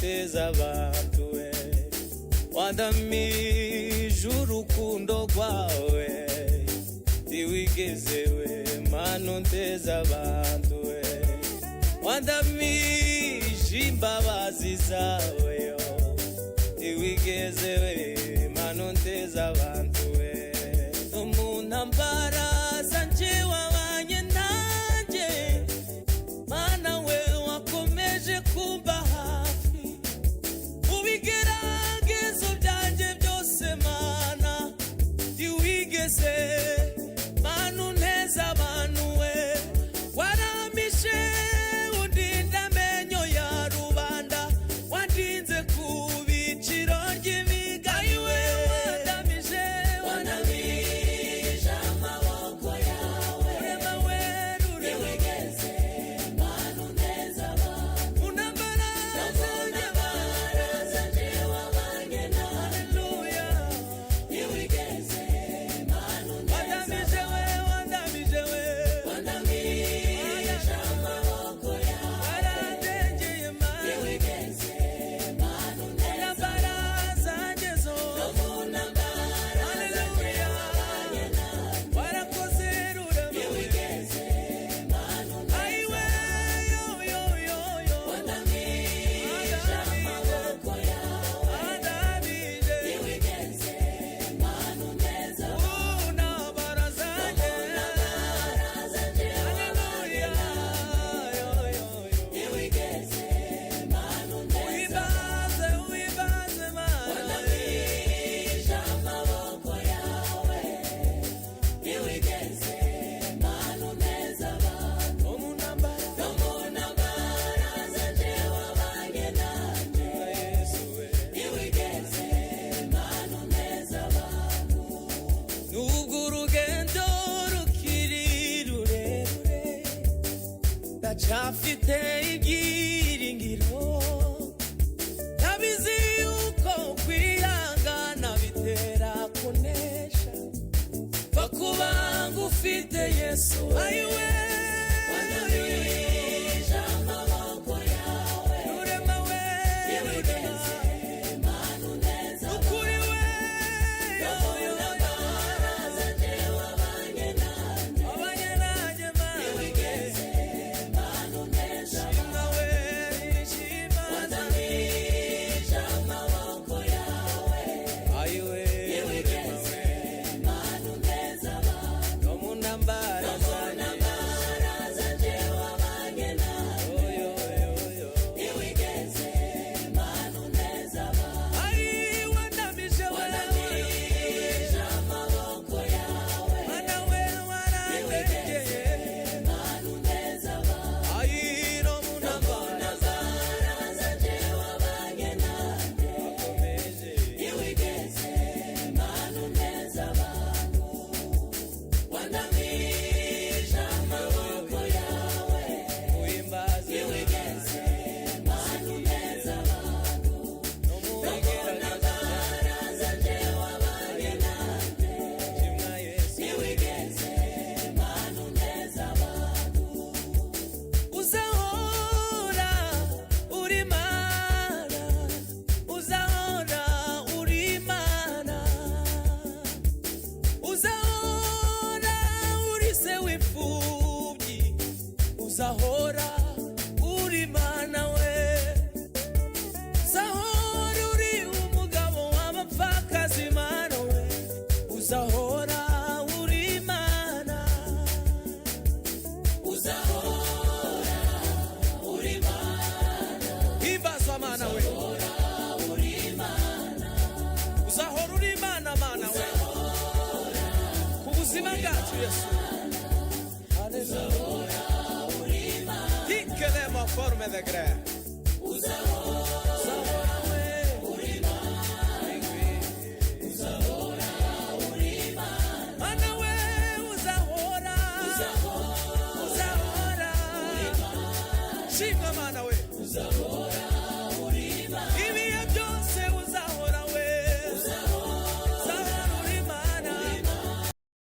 unteza abantu we, wandamije urukundo rwawe, ntiwigeze we mana unteza abantu we, wandamije imbabazi zawe yo, ntiwigeze we mana unteza abantu we, no mu ntambara zanje wabanye nanjye, mana we wakomeje kumba hafi, ubigeragezo byanje byose mana, ntiwigeze mana unteza abantu we, waramishe undinda amenyo ya rubanda, wandinze ku biciro ry'imigayi we, wandamije amaboko yawe, urema we ntiwigeze mana unteza abantu, mu ntambara zanje wabanye nanjye, ntiwigeze mana unteza abantu, wandamije we wandamije amaboko yawe, warandengeye mana, ntiwigeze mana unteza abantu, zanje zose, no mu ntambara zanje wabanye nanjye, warakoze rurema, ntiwigeze mana unteza abantu, wandamije amaboko yawe, ntiwigeze mana unteza abantu, ntambara zanje wabanye nanjye, ntiwigeze mana unteza abantu, wandamije amaboko yawe, ntiwigeze mana unteza abantu, no mu ntambara zanje wabanye nanjye, ntiwigeze mana unteza abantu, nubwo urugendo rukiri rurerure, ndacafite ibyiringiro, ndabizi yuko kwihangana bitera kunesha, bakuba ngufite Yesu, ayiwe wandamije amaboko yawe, urema we ntiwigeze mana unteza ukuri we, no mu ntambara zanje wabanye nanjye mana, ntiwigeze mana unteza abantu, wandamije amaboko yawe, ayiwe ntiwigeze mana unteza abantu, no mu ntambara zanje wabanye nanjye, ntiwigeze mana unteza abantu, wandamije amaboko yawe, mana we warandengeye mana unteza abantu, no mu ntambara zanje wabanye nanjye, ntiwigeze mana unteza abantu, wandamije amaboko yawe, ntiwigeze mana unteza abantu, no mu ntambara zanje wabanye nanjye, ntiwigeze mana unteza abantu, uzahora uri mana, uzahora uri mana, uzahora uri se w'imfubyi, uzahora uri mana we, uzahora uri umugabo w'abapfakazi mana we, uzahora uri mana, uzahora